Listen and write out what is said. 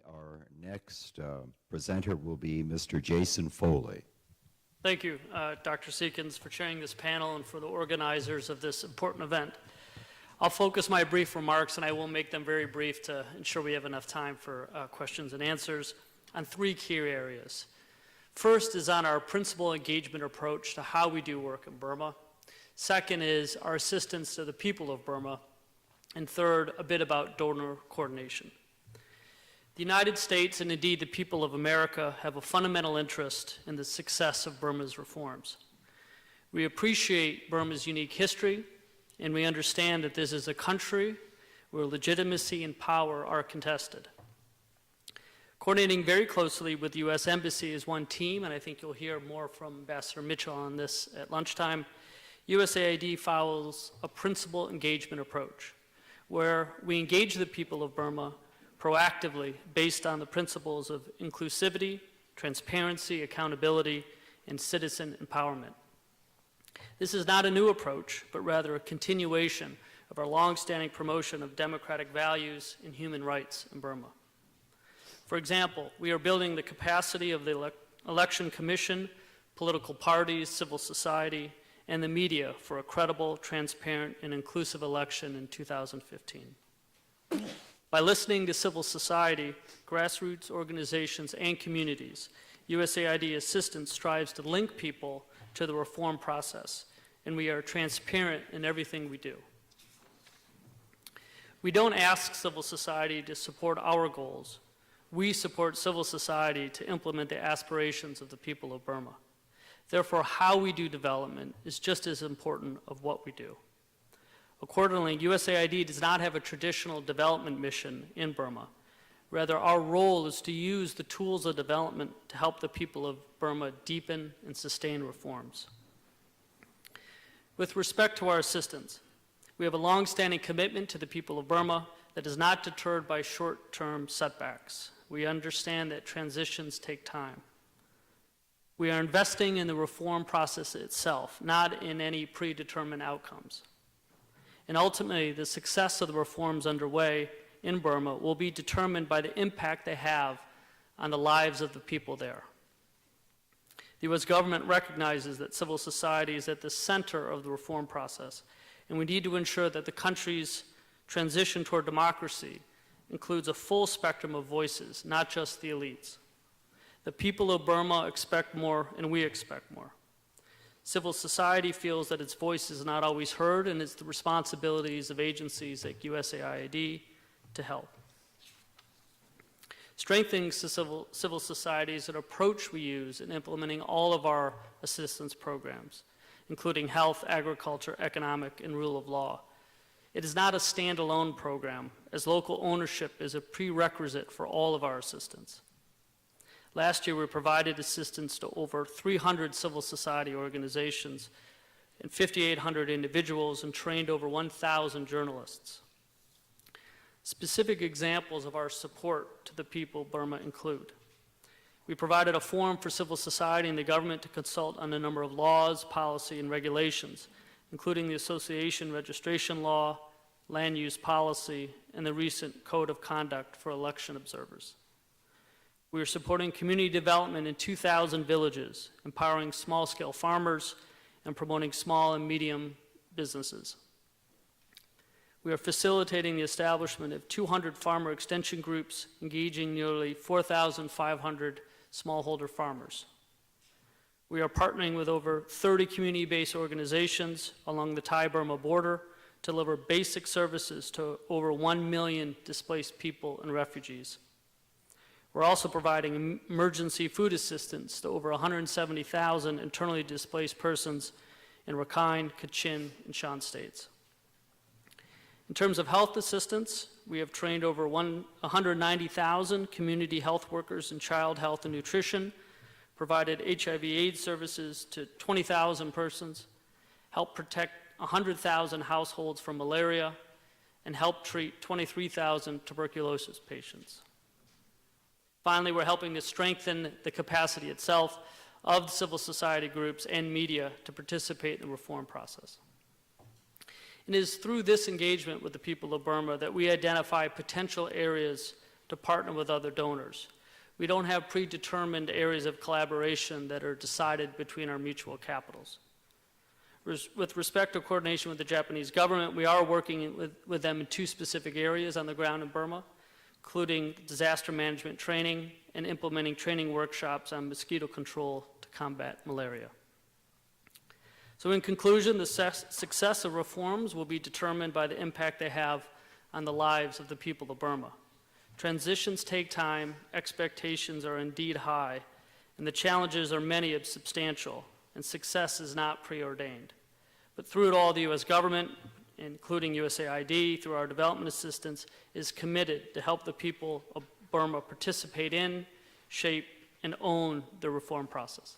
Our next presenter will be Mr. Jason Foley. Thank you, Dr. Seekins, for chairing this panel and for the organizers of this important event. I'll focus my brief remarks, and I will make them very brief to ensure we have enough time for questions and answers, on three key areas. First is on our principal engagement approach to how we do work in Burma. Second is our assistance to the people of Burma. And third, a bit about donor coordination. The United States, and indeed the people of America, have a fundamental interest in the success of Burma's reforms. We appreciate Burma's unique history, and we understand that this is a country where legitimacy and power are contested. Coordinating very closely with the U.S. Embassy is one team, and I think you'll hear more from Ambassador Mitchell on this at lunchtime. USAID follows a principal engagement approach, where we engage the people of Burma proactively based on the principles of inclusivity, transparency, accountability, and citizen empowerment. This is not a new approach, but rather a continuation of our long-standing promotion of democratic values and human rights in Burma. For example, we are building the capacity of the Election Commission, political parties, civil society, and the media for a credible, transparent, and inclusive election in 2015. By listening to civil society, grassroots organizations, and communities, USAID assistance strives to link people to the reform process, and we are transparent in everything we do. We don't ask civil society to support our goals. We support civil society to implement the aspirations of the people of Burma. Therefore, how we do development is just as important of what we do. Accordingly, USAID does not have a traditional development mission in Burma. Rather, our role is to use the tools of development to help the people of Burma deepen and sustain reforms. With respect to our assistance, we have a long-standing commitment to the people of Burma that is not deterred by short-term setbacks. We understand that transitions take time. We are investing in the reform process itself, not in any predetermined outcomes. And ultimately, the success of the reforms underway in Burma will be determined by the impact they have on the lives of the people there. The U.S. government recognizes that civil society is at the center of the reform process, and we need to ensure that the country's transition toward democracy includes a full spectrum of voices, not just the elites. The people of Burma expect more, and we expect more. Civil society feels that its voice is not always heard, and it's the responsibilities of agencies like USAID to help. Strengthening civil society is an approach we use in implementing all of our assistance programs, including health, agriculture, economic, and rule of law. It is not a standalone program, as local ownership is a prerequisite for all of our assistance. Last year, we provided assistance to over 300 civil society organizations and 5,800 individuals and trained over 1,000 journalists. Specific examples of our support to the people of Burma include: we provided a forum for civil society and the government to consult on a number of laws, policy, and regulations, including the association registration law, land use policy, and the recent code of conduct for election observers. We are supporting community development in 2,000 villages, empowering small-scale farmers, and promoting small and medium businesses. We are facilitating the establishment of 200 farmer extension groups, engaging nearly 4,500 smallholder farmers. We are partnering with over 30 community-based organizations along the Thai-Burma border to deliver basic services to over 1 million displaced people and refugees. We're also providing emergency food assistance to over 170,000 internally displaced persons in Rakhine, Kachin, and Shan states. In terms of health assistance, we have trained over 190,000 community health workers in child health and nutrition, provided HIV/AIDS services to 20,000 persons, helped protect 100,000 households from malaria, and helped treat 23,000 tuberculosis patients. Finally, we're helping to strengthen the capacity itself of civil society groups and media to participate in the reform process. It is through this engagement with the people of Burma that we identify potential areas to partner with other donors. We don't have predetermined areas of collaboration that are decided between our mutual capitals. With respect to coordination with the Japanese government, we are working with them in 2 specific areas on the ground in Burma, including disaster management training and implementing training workshops on mosquito control to combat malaria. So in conclusion, the success of reforms will be determined by the impact they have on the lives of the people of Burma. Transitions take time, expectations are indeed high, and the challenges are many and substantial, and success is not preordained. But through it all, the U.S. government, including USAID, through our development assistance, is committed to help the people of Burma participate in, shape, and own the reform process.